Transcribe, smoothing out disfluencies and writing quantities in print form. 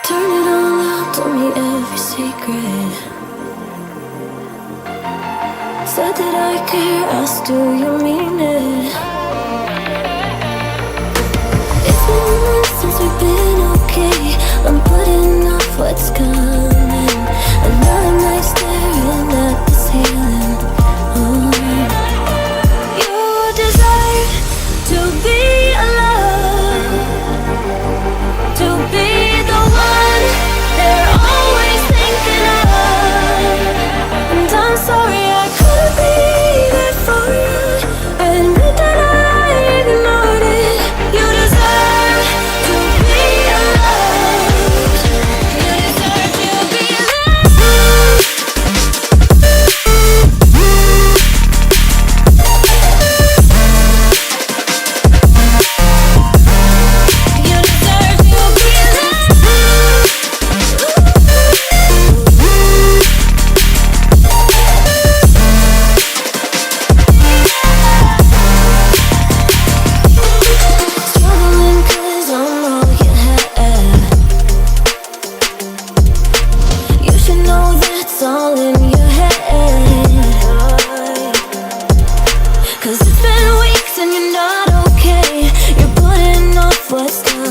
Turn it all out, told me every secret. Said that I care, asked do you mean it? It's been months since we've been okay. I'm putting off what's coming. Another night staring at the ceiling. Oh. You desire to be alone, to be the one they're always thinking of. And I'm sorry I couldn't be there for you. Admit that I ignored it. You deserve to be loved. You deserve to be loved. You deserve to be loved. Struggling 'cause I'm all you had. You should know that's all in your head. 'Cause it's been weeks and you're not okay. You're putting off what's coming.